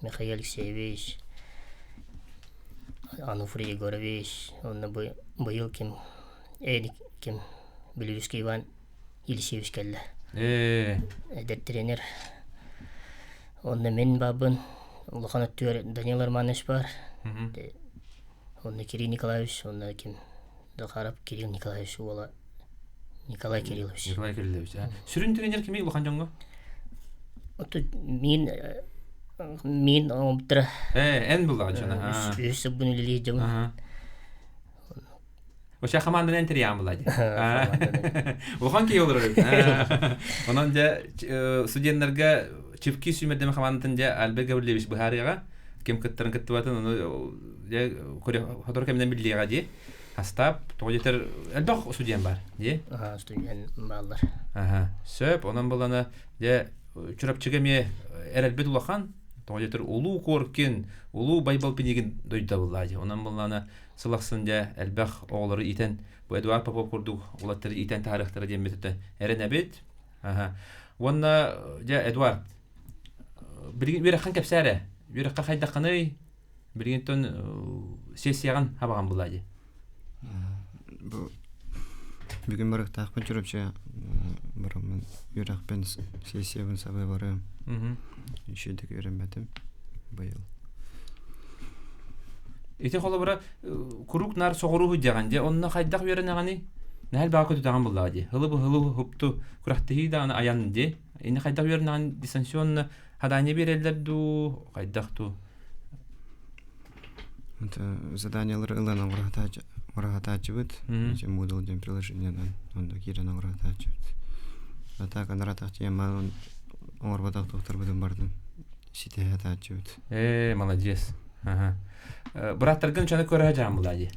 Михаил Алексеевич, Ануфрий Егорович, он был кем Белевский Иван Елисеевич келді. Эдер тренер. Онда мен бабын, Улахан Оттуер Данил Арманович бар. Онда Кирилл Николаевич, онда кем Дахаров Кирилл Николаевич, ола Николай Кириллович. Николай Кириллович. Сүрін тренер кеме Улахан жоңго? Мен омтыра. Эн булдагы жана. Өсі бұны лили жамын. Оша командан энтер яам булады. Улахан кей олар өлі. Онан жа студенттерге чипки сүймедеме командан жа Альберт Гаврилович Бухарияга кем кыттырын кыттыбатын, оны фотор кемден билдига же. Астап, тоғытер әлбақ студент бар, же? Студент балдар. Сөп, онан боланы, же, чурапчыға ме әрәлбет улахан, тоғытер улу коркен, улу байбал пенеген дойда болады. Онан боланы, сылақсын же әлбақ оғылары итен, бұл Эдуард Попов құрдық, олаттары итен тарихтары дем метуді әрін әбет. Онна, же, Эдуард, бері қан кәпсәрі, бері қан қайдаққаны, бірген тон сессияған хабаған болады. Бүгін барықтақпын жүріпше барымын үйрақпен сессиябын сабай барым. Үшедік өрімбәтім байыл. Ете қолы бұра күрік нар соғыруғы деғанде, онына қайдақ өрін ағаны нәл бақы тұтаған болады. Хылы ғыпты күрақтығы да аяның де. Ені қайдақ өрін ағаны дистанционны хадане берелерді қайдақту. Заданиялар ылаnan уратачыбыт, Moodle ден приложениянан, онда киренан уратачыбыт. Атака наратачы яма оңорбатақ тоқтар бұдын бардым, сите атачыбыт. Молодец. Бұраттарғын чаны көрі жан бұлады.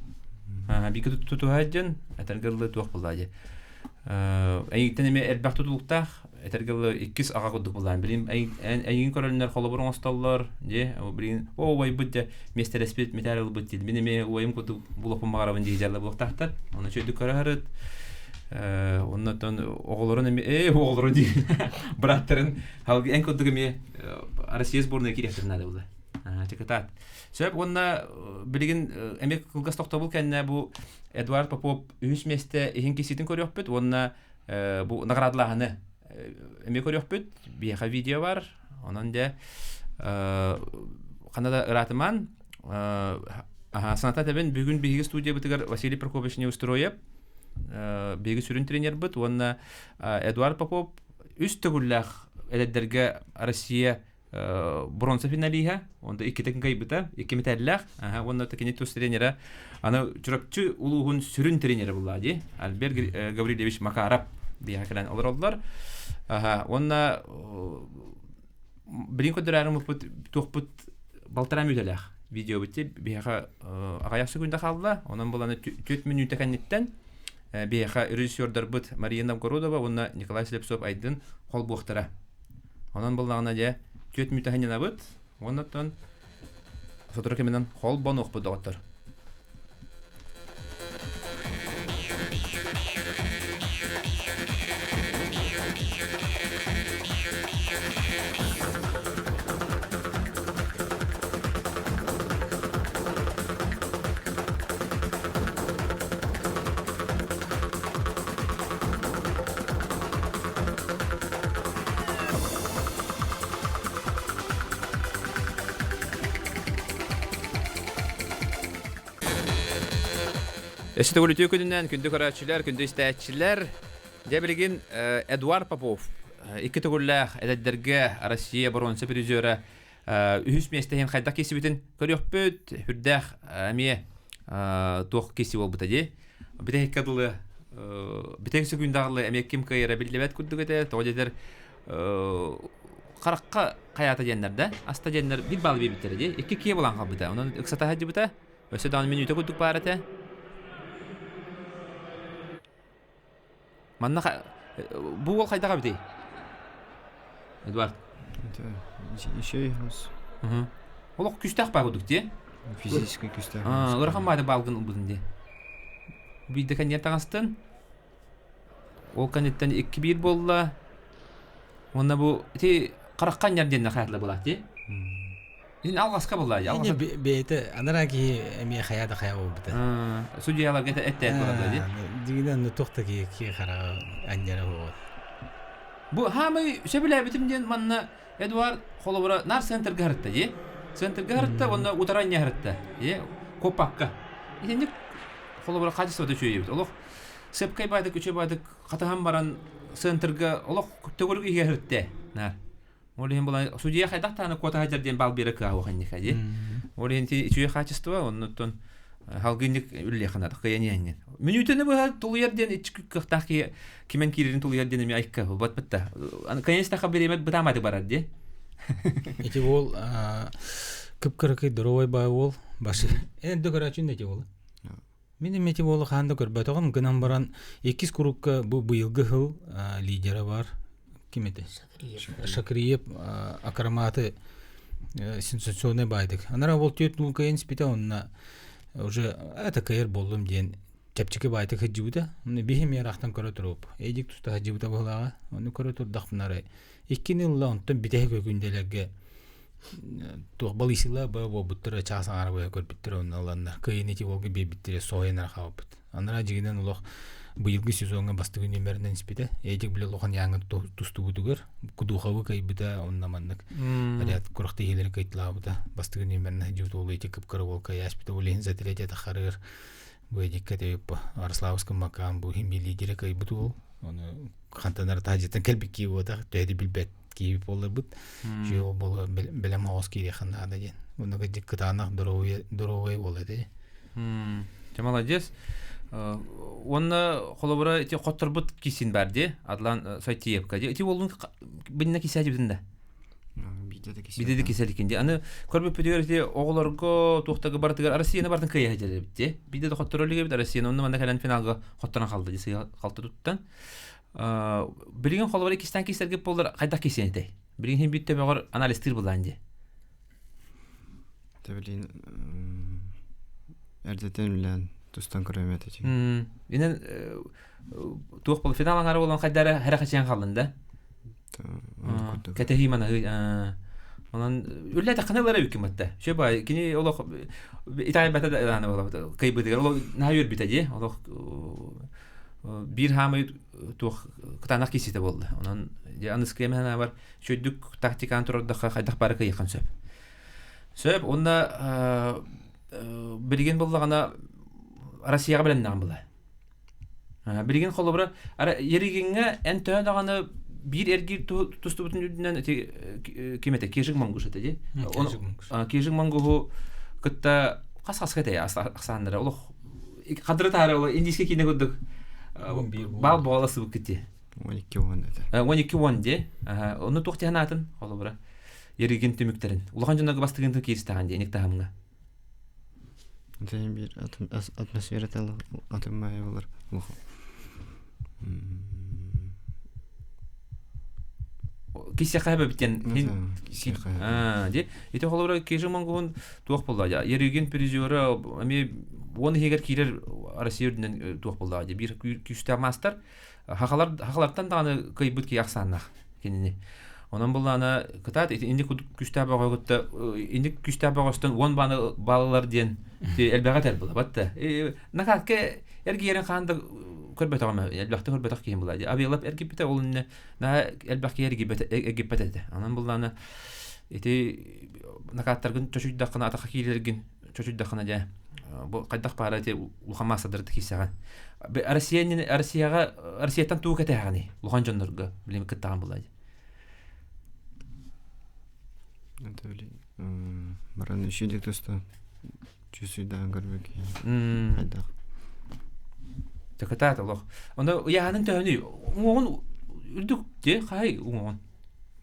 Бикі тұту ғаджан, әтергілі туақ бұлады. Әйіктен еме әлбақ тұтылықтақ, әтергілі 2 аға құдық бұлады. Білім, әйін көрілінер қолы бұрын осталылар, білім, ой бұдды местер әспет метарил бұд дейді. Мен еме ойым құдық бұлықпын мағарабын дейді жарлы бұлықтақтар. Оны чөйді көрі ғарыд. Оннан оғылырын еме, оғылырын дейді. Бұраттарын, ән құдық еме Россия сборная керектерін ады бұлды. Чекатат. Сөп, онна білген әмек қылғас тоқта бұл кәнне бұл Эдуард Попов үйіс месті ехен кесетін көрі өкпет, онна бұл нағырадылағыны әмек көрі өкпет, бейқа видео бар, онан де қанада ұратыман Саната табен бүгін биги студия битигер Василий Прокопович не устроеп. Биги сүрүн тренер бит. Онна Эдуард Попов үст төгүлләх эледерге Россия бронза финалиха. Онда 2 текин кайбыта, 2 металлах. Онда текини тус тренера. Аны чурапчы улугун сүрүн тренери буллади. Альберт Гаврилевич Макаров биякалан олар. Онна билин көдөрәрем тохпут балтарам үтеләх. Видео битти бияха агаясы күндә калды. Онан буланы 4 минут экәннеттән бияха режиссердар бит Марина Городова, онна Николай Слепцов айдын кол буктара. Онан булганда дә 4 минут экәннән бит. Оннан фотография менән кол бонук бу доктор. Эсте үлүтү күнүнөн күндү карачылар, күндү истәчиләр. Дәбилген Эдуард Попов 2 төгүлләх эдәдәргә Россия бронза призеры үһүс местен хайда кесибитен көрөппөт хүрдәх әмие тох кесип ул битәди. Битәк кадылы битәк секундагылы әмие ким кайра билдебәт күрдүгәдә тәҗәдер каракка каята дигәннәрдә аста дигәннәр бит бал бибиттерди. 2 кие булган кабыта. Онан иксата хаҗы бита. Өсә дан минута күрдүк барата. Манна бу ул кайдага бити? Эдуард. Еще раз. Ул күстәк багыдык ди. Физический күстәк. Гырхан бады балгын булдын ди. Бидә кәннәр тагыстын. Ул кәннәттән 2-1 булды. Монда бу ти караккан ярдән хәтле була ди. Ин алгаска булды. Ин бейте анараки эми хаяда хая булды. Судьяларга әтте булды ди. Дигән токтаки ки хара анҗара бу. Бу хамы шәбилә битимдән манна Эдуард холобра нар центр гарытта ди. Центр гарытта онда утарanya гарытта. Копакка. Ин холобра кадисо да чөйбит. Олох сепкай байды көчө байды катаган баран центрга олох төгөлгө гарытта. Нар. Олен була судья хайдактаны кота хаҗарден бал бере ка ханника ди. Олен ти чөй качество оннан халгынник үлле ханат кыяне. Минутыны бу тулы ярден ички кыктаки кимен кирин тулы ярден ми айка бат битта. Конечно хабаремет битамады барар ди. Эти ол кыпкырыкы дровой бай ол башы. Энде көрөчүн дети ол. Минем мети ол ханда көрбөтөгөн гынан баран 2 курукка бу быйылгы хыл лидері бар. Кимете? Шакриев акраматы сенсационный байдык. Анара ол тет нулка инспита онна уже это кайыр болдум ден чепчики байдык хаҗыбыта. Муны бихим ярактан көрө туруп. Эдик туста хаҗыбыта булага. Аны көрө турдак мынары. 2 елда онтон битеге күндөлөргө балысыла ба буттыра часан арабая көрбүттөр онналандар. Кыйнети болго бебиттере соойнар хабыт. Анара жигинен улох быйылгы сезонга бастыгы нөмерден испите. Эдик биле лохан яңы тустубутугөр. Кудухабы кайбыта оннаманнык. Ряд куракты елер кайтлабыта. Бастыгы нөмерне жутулу эти кыпкыры болка яспита улен затрете тахарыр. Бу эдикке деп Арславский макам бу химби лидери кайбытул. Оны хантанар тажеттен келбикки бода төйди билбет кийип болду бут. Жөө боло белем авыз кире ханда да ден. Уну гыдык кытанак доровой болду. Молодец. Онна холобра эти котторбут кисин барди. Адлан Сайтиевка. Эти болун бинне кисәди битендә. Бидеде киселикинде. Аны көрбөп бүтүгөрдө оголорго токтогы бартыгар Россияны бартын кыя хәҗәле битте. Бидеде котторолыгы бит Россияны онда мында калан финалга котторан калды дисе калты туттан. Билген холобра кистан кисерге болдыр кайда кисенде. Билген битте багыр аналистер буланды. Табилин эрдетен белән тустан көрөмөт эти. Инен тух бул финалга ары болгон кайдары харакатчан калдында. Кәтәһи мана онан үлләтә каналары үкимәттә. Шеба кини олох Италия бәтә аны була. Кайбыдыр ол наһир битәди. Олох бир хамы тух кытанак кисите булды. Онан аны скемена бар. Шөйдүк тактиканы турда хайдак бары кайган сөп. Сөп онда билген буллагана Россияга беленнән була. Билген холобра еригенге энтө даганы bir ergi tustu bütün dünden kimete kejik manguş edi. Kejik manguhu kıtta kas kete asandra uluq kadrı tarı ulu indiske kine gördük. Bal balası bu kiti. 12 won edi. 12 won de. Onu toqti hanatın holobra. Yerigen tümüklerin. Ulağan janağı bastığın kestağın de nekta hamga. Deyin bir atmosfera tal atılmaya olur. Кисе кайба битен де ите холора кежи мангон туак болла я ереген призера ами оны хегер кирер Россияден туак болла де бир күстә мастер хакалардан даны кайбыт ки яксаннах кенене онан буллана кытат инде күстә багытта инде күстә багыстан 10 баны балалар ден элбәгәтер була батта накатке эргерен ханды көрбөт агама элбәхтә көрбөт ак кийин була абыйлап эргипте олны на элбәхкә эргипте анан булланы ити накаттаргын чөчүддакына атака кийлерген чөчүддакына да бу кайдак парате улхамасадыр дикисаган Россиядан тук этегани улхан жоннорго билем кыттаган була Анатолий баран ишидик тоста чүсүдөн көрбөк кайдак Такатат Аллах. Онда яһанын тәһни уңгон үрдүк де кай уңгон.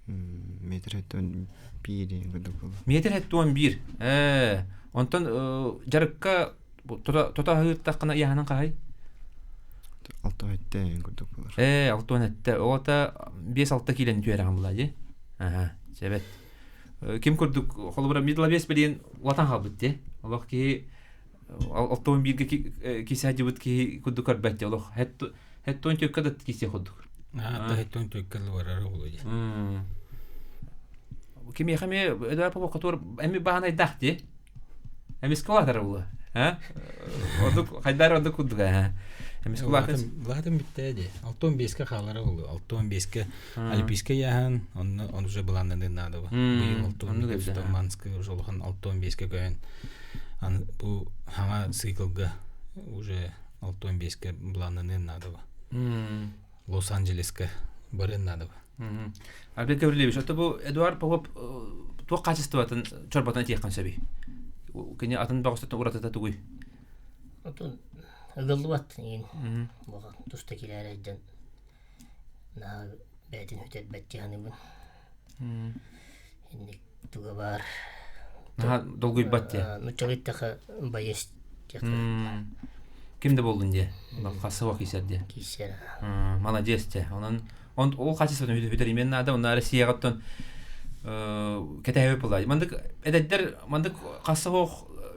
Метр тон 1 гыдык бул. Метр тон 1. Онтон жарыкка тота хыттакына яһанын кай. 6 айтты гыдык булар. 6 айтты. Ота 5-6 килен түйәргән була ди. Себет. Ким күрдүк холбара мидлабес белән ватан хабыт де. Аллах ки Алтон бирге кисәҗи бут ки күрдүк арбәттә Аллах. Хәттон төккәдәт кисә күрдүк. Хәттон төккәл варары булды. Ким яхме эдә по котор эми баһана дахти. Эми скалатар була. Одук хайдар одук күрдүк. Эми скалатар. Ладым битте. Алтон бескә халары булды. Алтон бескә Альпийскә яһан, оны уже буланнан надо. Быел Алтон Манская жолган Алтон бескә гән. Бу хама циклга уже Алтон бескә буланнан надо. Лос-Анджелеска барен надо. Альбек Гаврилевич, это бу Эдуард Попов то качествотан чорбатан тияккан сәби. Кене атын багыстан уратата тугый. Отун ыллыбат ин. Бага туста киләрдән. На бәдин үтәт бәттәне бу. Инде туга бар. Долгой баття. Ну чагыттаха баест. Кимде болдун де? Касы вак исәдде. Кисә. Молодец те. Он ол качествотан үтәр имен нада, он Россияга тон кетәбе булай. Мандык касы вак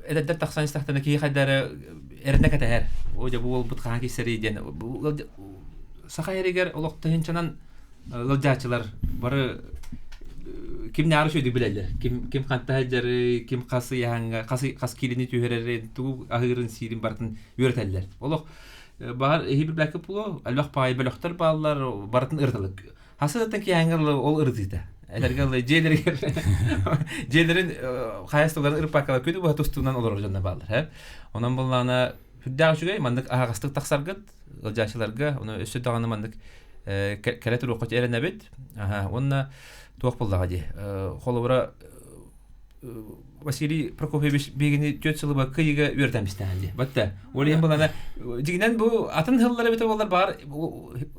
эдәддер таксан стахтана ки хәдәре эрнә кетәһәр. Оҗа бу бут кан кисәри ден. Сахайригер олыкты хинчанан лыҗачылар бары ким нары шөйди биләләр. Ким кантта җары, ким касы яңга, кас килини төһәрәре ту ахырын сирин бартын йөртәләр. Олык бар хибир бләке пуло, аллах пай беләхтер баллар бартын иртылык. Хасыдатан ки яңгыр ол ирдиде. Әләргә җелерин хаястылар ирпакала көдү бу тустунан олар жанна баллар. Онан буллана хүддәшүгә мандык агастык таксаргыт, лыҗачыларга, оны өсө даганы мандык кәләтү рухат эренә бит. Онна туак булдага ди. Холобра Василий Прокофьевич бегени 4 сылыба кыйга үрдәмистән ди. Батта, олен булана дигән бу атын хыллары бит алар бар.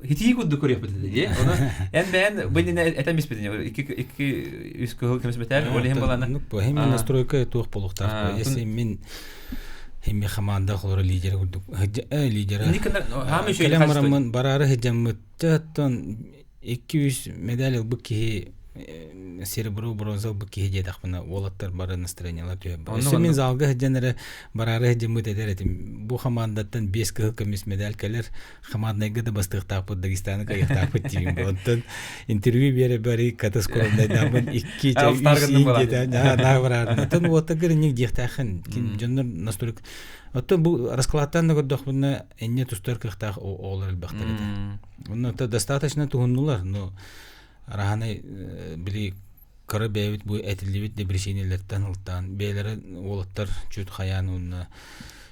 Хити күдү көрәп бит ди. Оны әнбән бинне әтәмис бит. Ике үскө кемс битәр. Олен булана. Бу һәм настройка туак булыктар. Если мин һәм команда хлора лидер күдү. Лидер. Никәләр барары һәҗәм тәтән 200 медаль бу ки серебро бронза бу ки һәҗә тахмана волаттар бары настроениялар төйә. Семен залга һәҗәнәре барары һәҗәм тәдәрәтим. Бу командаттан 5 кылкымыс медаль калер командага да бастык тапып Дагестанга кайтап тим. Онтан интервью бере бери катаскоронда дамын 2 чай да барар. Онтан вот тагыр ник дихтахын ким җоннор настройка. Ото бу раскладтан да дохбына энне тустар кыхтах олар бахтарыды. Онно та достаточно тугуннулар, но раханы били кыры бэбит бу этилибит депрессиянелерден ылтан бээлери олоттар чүт хаянуна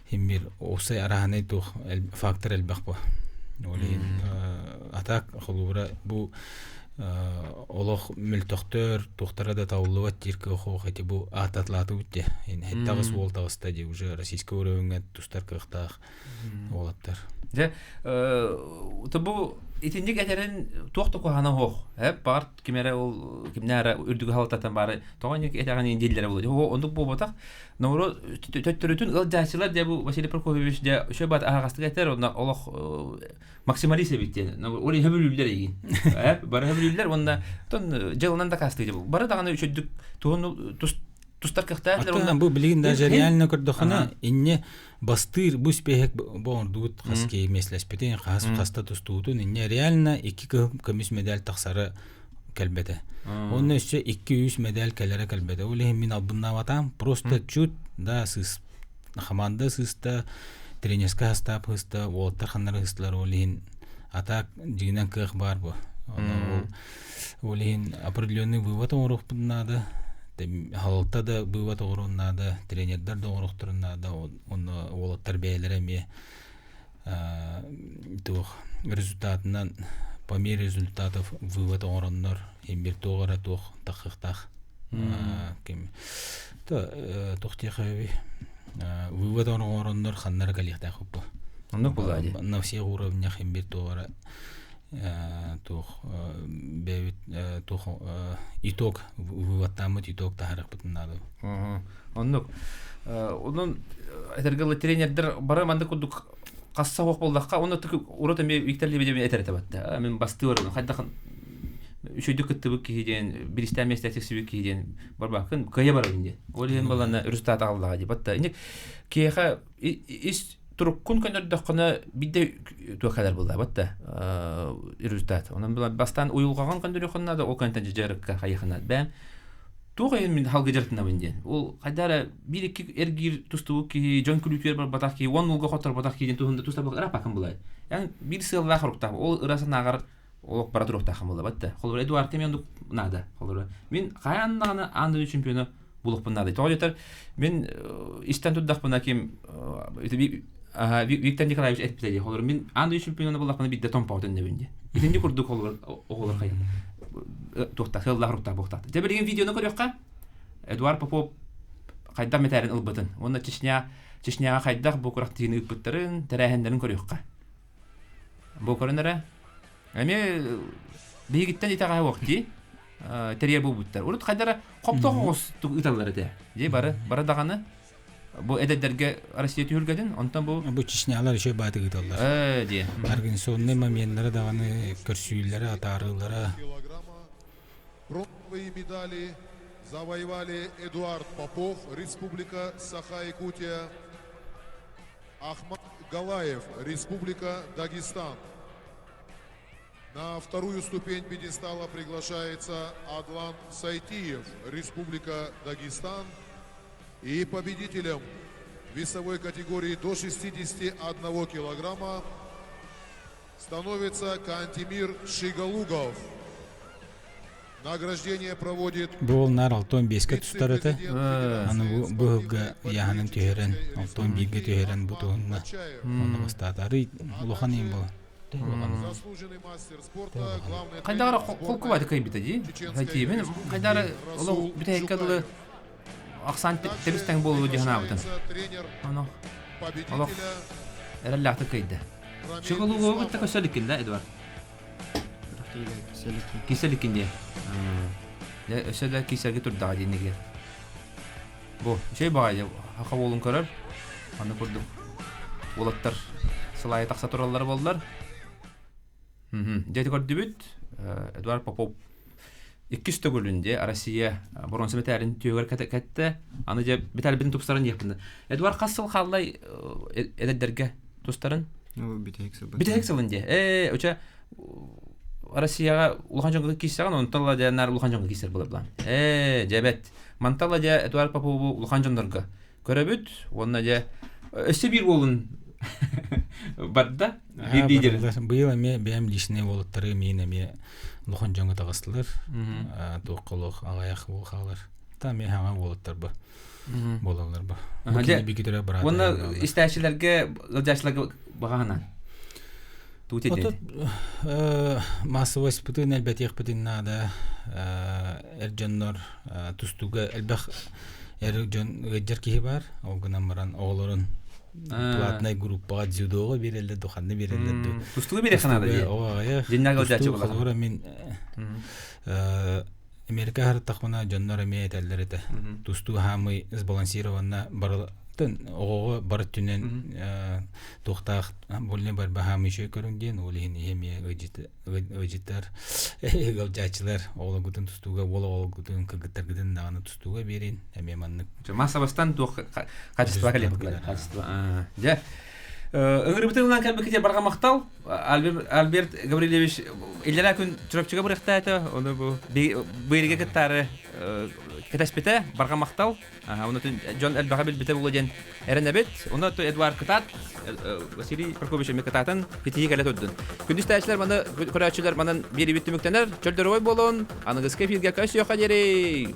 химбир осай араханы тух фактор элбах бу олин атак холура бу олох мөлтөктөр тухтара да тауллубат тирке хохати бу ататлаты үтте хеттагыс волтагыста же уже российский уровеньге тустар кыктак олоттар же бу итинник этерин туохту кохана хох бар кимере ол кимнара үрдүгү халтатан бары тоганик этаган индиллер болду ондук бу батак нору төттөрүтүн ылжачылар де бу Василий Прокофьевич де шөбат агастык этер онда олох максималист биттен оли хөбүлүлөр эгин бар хөбүлүлөр онда тон жылынан да касты бары даганы үчөдүк туун тустар кыктаалар онда бу билигин даже реально көрдөхүнө инне бастыр бу спехек бондут хаски меслеспетен хас хаста тустуутун инне реально 2 көмүс медаль таксары келбете онны үчө 200 медаль келере келбете уле мен абыннаватам просто чут да сыз команда сызда тренерска хастап хыста олтар ханнар хыстылар олин атак жигинен кых бар бу олин определенный вывод орухпуннады халта да вывод оруннады тренердер да орухтуруннады оны олоттар бээлере ме тух результатынан по мере результатов вывод ороннор эмбир тогора тох тахыктах кем то тохтехави вывод ороннор ханнар галихта хуппу ондук булади на всех уровнях эмбир тогора тох бевит тох итог выводтамыт итог тахарак бутуннады ондук онун этергел тренердер бары манда кудук касса хок болдакка оны урота ме Виктор Лебедев этерете батта мен бастыр хайдахан үшөйдүк кыттыбык кийден биристен местетсибик кийден барбакын кая бар инде олен баланы результат аллага деп батта ине кеха ис туруккун көндөрдөхкөне бидде туакалар булда батта результат онун бастан уюлгаган көндөрөхнада о контент жерекка хайхана бәм тугай мен халга жертина бинде ол кайдара 1-2 эргир тустубук ки жон күлүтөр бар батак ки 10 нолга хотор батак кийден тугунда тустабык рапакын булай яны бир сылла хурукта ол ырасына агар ол бара турукта хам булда батта холор Эдуард Темен нада холор мен каяннаганы андыр чемпиону булукпун нада тоолетер мен истен туддакпын ким Виктор Николаевич этпеди холор мен андыр чемпиону булакпын бидде томпаутен дебинде итинди курдук холор оголор кайын тухта хылла хурукта бухта тебе деген видеону көрөкка Эдуард Попов кайда метерин ылбытын онда Чечняга кайдак бу курактыгын ыппыттырын терехендерин көрөкка бу көрөнөрө эми бигиттен итага вакти терьер бу буттар урут кайдара коптогос ыталлар эте же бары даганы бу эдедерге Россия түргөдүн онтон бу Чечнялар еще баты гыталлар же организационный моменттары даганы көрсүйлөрү атарылары Бронзовые медали завоевали Эдуард Попов, Республика Саха-Якутия, Ахмад Галаев, Республика Дагестан. На вторую ступень пьедестала приглашается Адлан Сайтиев, Республика Дагестан. И победителем весовой категории до 61 килограмма становится Кантемир Шигалугов. Награждение проводит... Бұл нар алтон беске тұстарыты. Аны бұғылға яғанын түйерен, алтон бейге түйерен бұтығынна. Оны бастатары ұлыған ең бұл. Заслуженный мастер спорта, главный... Қайдағара қолқы байды кай бітеді? Мен қайдағара ұлы біті әйкадылы ақсан темістен болуы дегіна бұтын. Олық әрәлләқті кайды. Шығылуы бұтты көсөліккен, да, Эдуард? Киселикинде. Өсөдө кисерге турдага дейнеге. Бу şey багай хака болун көрөр. Аны көрдүм. Олаттар сылай такса тураллар болдулар. Дети көрдүбүт. Эдуард Попов 200 гөлүндө Россия бронза металин төгөр кетти. Аны же метал бин тупсарын жепти. Эдуард касыл каллай эдерге тустарын. Битексилинде. Өчө Россияга улхан жоңго кийсаган онталла жанар улхан жоңго кийсер болот булан. Жебет. Манталла же Эдуард Попов улхан жоңдорго көрөбүт. Онна же өсө бир болун Барда лидер. Быйыл эме бәм лишне болыттары мен эме лохон жаңы тагыстылар. Тоққылық ағаяқ болғалар. Та мен хаңа болыттар бу. Болалар бу. Букине бигидре барады. Оны истәчеләргә, ылҗашларга багана. Тутеде. Массовый испытание әлбәттә ихпитин нада эрҗаннар тустуга әлбәх эрҗан гәҗәр бар. Ул гына маран огларын платный группа дзюдога бирелде, доханны бирелде. Тустуга бирә ханада. Ооя. Диннәгә өлҗачы була. Хәзер мин Америка хәртахмана җаннар әмият әлләрдә. Тусту һәм сбалансированна бар. Оғы бар түнен тоқтақ болне бар бахам еще көрінген олеген еме өжеттер ғалжачылар олы күтін тұстуға олы күтін кігіттер күтін нағаны тұстуға берен әме манны Масабастан тоқ качество кәлем качество. Жа. Үңірбітіңнен кәлбекете барға мақтал, Альберт Гаврилевич елдера күн чүрөпчіге бұрықта әті, оны бүйірге кіттары кетәспеті барға мақтал, оны Джон Әлбаға білбіті бұл өден әрін әбет, оны Эдуард Кытат, Василий Прокопич әме Кытатын кетеге кәлет өддің. Күндіз тәшілер маны, көрәтшілер манын бері бітті мүктенер, чөлдер ой болуын, анығыз кәфилге көз йоқа дерей.